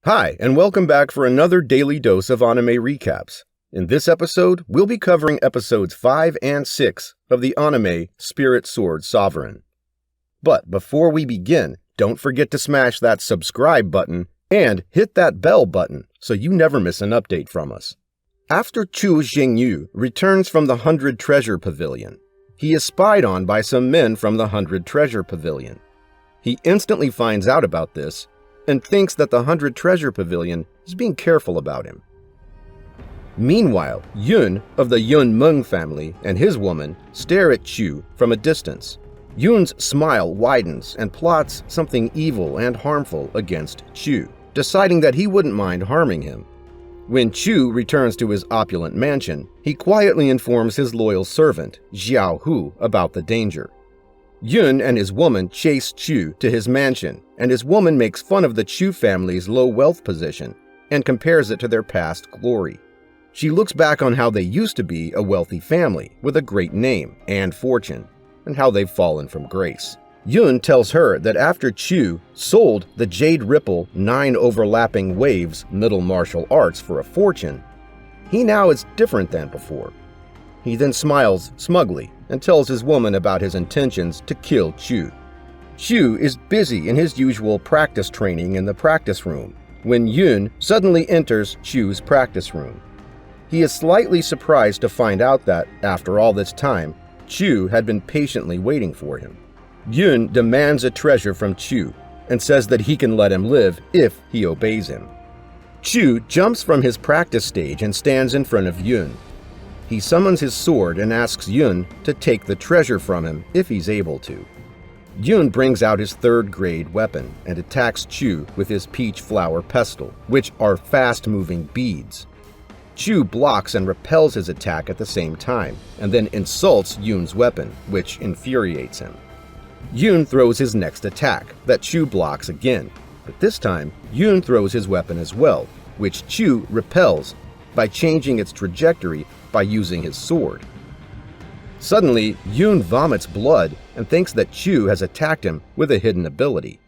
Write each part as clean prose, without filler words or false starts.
Hi, and welcome back for another daily dose of anime recaps. In this episode, we'll be covering episodes 5 and 6 of the anime Spirit Sword Sovereign. But before we begin, don't forget to smash that subscribe button and hit that bell button so you never miss an update from us. After Chu Xingyu returns from the 100 Treasure Pavilion, he is spied on by some men from the 100 Treasure Pavilion. He instantly finds out about this and thinks that the 100 Treasure Pavilion is being careful about him. Meanwhile, Yun of the Yun Meng family and his woman stare at Chu from a distance. Yun's smile widens and plots something evil and harmful against Chu, deciding that he wouldn't mind harming him. When Chu returns to his opulent mansion, he quietly informs his loyal servant, Xiao Hu, about the danger. Yun and his woman chase Chu to his mansion, and his woman makes fun of the Chu family's low wealth position and compares it to their past glory. She looks back on how they used to be a wealthy family with a great name and fortune, and how they've fallen from grace. Yun tells her that after Chu sold the Jade Ripple 9 Overlapping Waves middle martial arts for a fortune, he now is different than before. He then smiles smugly and tells his woman about his intentions to kill Chu. Chu is busy in his usual practice training in the practice room when Yun suddenly enters Chu's practice room. He is slightly surprised to find out that, after all this time, Chu had been patiently waiting for him. Yun demands a treasure from Chu and says that he can let him live if he obeys him. Chu jumps from his practice stage and stands in front of Yun. He summons his sword and asks Yun to take the treasure from him if he's able to. Yun brings out his third-grade weapon and attacks Chu with his peach flower pestle, which are fast-moving beads. Chu blocks and repels his attack at the same time, and then insults Yun's weapon, which infuriates him. Yun throws his next attack, that Chu blocks again, but this time Yun throws his weapon as well, which Chu repels by changing its trajectory by using his sword. Suddenly, Yun vomits blood and thinks that Chu has attacked him with a hidden ability.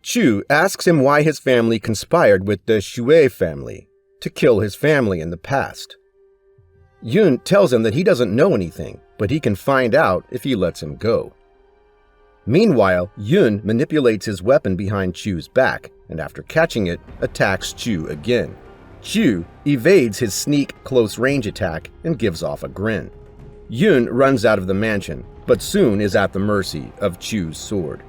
Chu asks him why his family conspired with the Shui family to kill his family in the past. Yun tells him that he doesn't know anything, but he can find out if he lets him go. Meanwhile, Yun manipulates his weapon behind Chu's back, and after catching it, attacks Chu again. Chu evades his sneak close-range attack and gives off a grin. Yun runs out of the mansion, but soon is at the mercy of Chu's sword.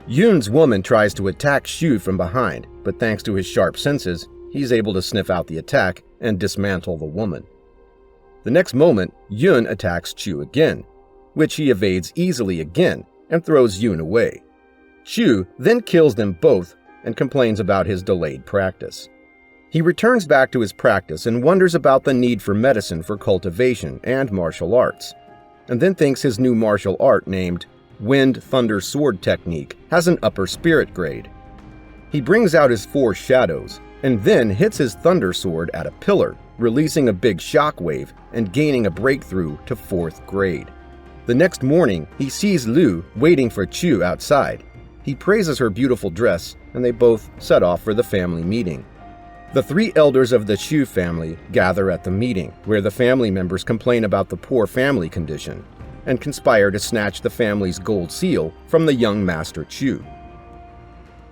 Yun's woman tries to attack Chu from behind, but thanks to his sharp senses, he's able to sniff out the attack and dismantle the woman. The next moment, Yun attacks Chu again, which he evades easily again and throws Yun away. Chu then kills them both and complains about his delayed practice. He returns back to his practice and wonders about the need for medicine for cultivation and martial arts, and then thinks his new martial art named Wind Thunder Sword Technique has an upper spirit grade. He brings out his 4 shadows and then hits his thunder sword at a pillar, releasing a big shockwave and gaining a breakthrough to 4th grade. The next morning, he sees Lu waiting for Chu outside. He praises her beautiful dress, and they both set off for the family meeting. The 3 elders of the Chu family gather at the meeting, where the family members complain about the poor family condition and conspire to snatch the family's gold seal from the young Master Chu.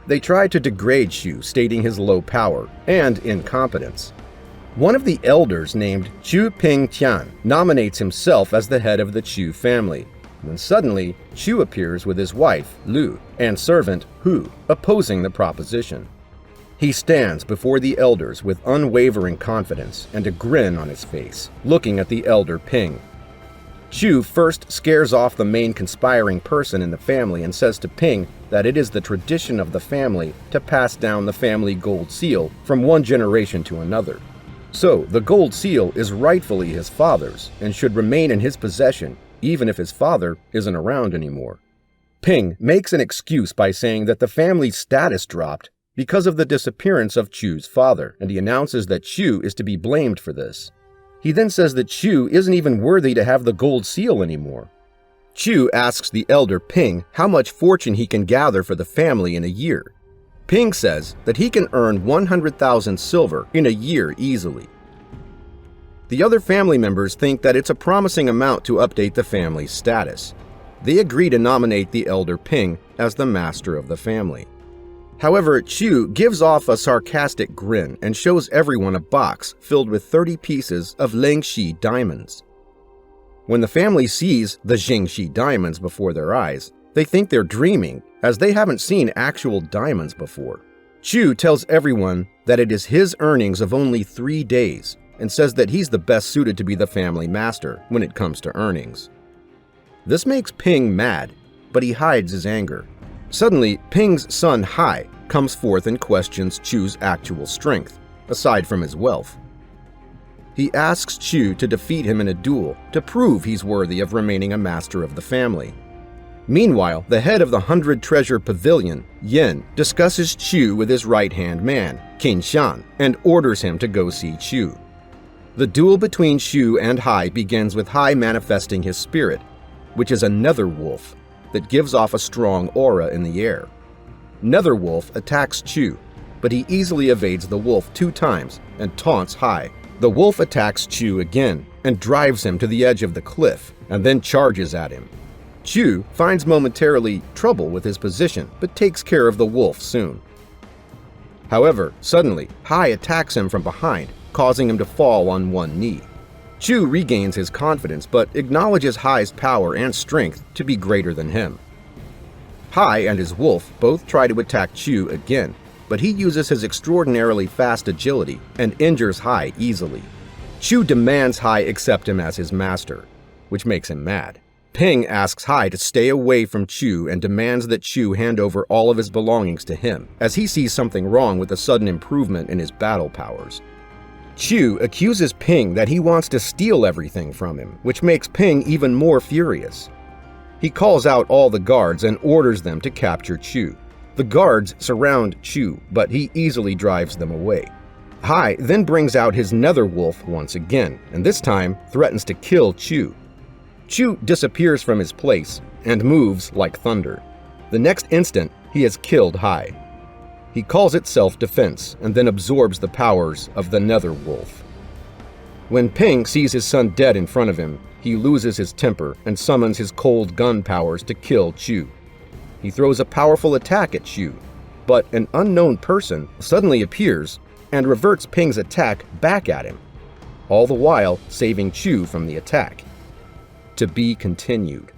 They try to degrade Chu, stating his low power and incompetence. One of the elders, named Chu Ping Tian, nominates himself as the head of the Chu family, when suddenly Chu appears with his wife, Lu, and servant, Hu, opposing the proposition. He stands before the elders with unwavering confidence and a grin on his face, looking at the elder Ping. Chu first scares off the main conspiring person in the family and says to Ping that it is the tradition of the family to pass down the family gold seal from one generation to another. So, the gold seal is rightfully his father's and should remain in his possession even if his father isn't around anymore. Ping makes an excuse by saying that the family's status dropped because of the disappearance of Chu's father, and he announces that Chu is to be blamed for this. He then says that Chu isn't even worthy to have the gold seal anymore. Chu asks the elder Ping how much fortune he can gather for the family in a year. Ping says that he can earn 100,000 silver in a year easily. The other family members think that it's a promising amount to update the family's status. They agree to nominate the elder Ping as the master of the family. However, Chu gives off a sarcastic grin and shows everyone a box filled with 30 pieces of Lingxi diamonds. When the family sees the Jingxi diamonds before their eyes, they think they're dreaming, as they haven't seen actual diamonds before. Chu tells everyone that it is his earnings of only 3 days and says that he's the best suited to be the family master when it comes to earnings. This makes Ping mad, but he hides his anger. Suddenly, Ping's son Hai comes forth and questions Chu's actual strength, aside from his wealth. He asks Chu to defeat him in a duel to prove he's worthy of remaining a master of the family. Meanwhile, the head of the 100 Treasure Pavilion, Yin, discusses Chu with his right-hand man, Qin Shan, and orders him to go see Chu. The duel between Chu and Hai begins with Hai manifesting his spirit, which is a nether wolf that gives off a strong aura in the air. Nether Wolf attacks Chu, but he easily evades the wolf 2 times and taunts Hai. The wolf attacks Chu again and drives him to the edge of the cliff and then charges at him. Chu finds momentarily trouble with his position but takes care of the wolf soon. However, suddenly, Hai attacks him from behind, causing him to fall on one knee. Chu regains his confidence but acknowledges Hai's power and strength to be greater than him. Hai and his wolf both try to attack Chu again, but he uses his extraordinarily fast agility and injures Hai easily. Chu demands Hai accept him as his master, which makes him mad. Ping asks Hai to stay away from Chu and demands that Chu hand over all of his belongings to him, as he sees something wrong with the sudden improvement in his battle powers. Chu accuses Ping that he wants to steal everything from him, which makes Ping even more furious. He calls out all the guards and orders them to capture Chu. The guards surround Chu, but he easily drives them away. Hai then brings out his nether wolf once again, and this time threatens to kill Chu. Chu disappears from his place and moves like thunder. The next instant, he has killed Hai. He calls it self-defense and then absorbs the powers of the nether wolf. When Ping sees his son dead in front of him, he loses his temper and summons his cold gun powers to kill Chu. He throws a powerful attack at Chu, but an unknown person suddenly appears and reverts Ping's attack back at him, all the while saving Chu from the attack. To be continued.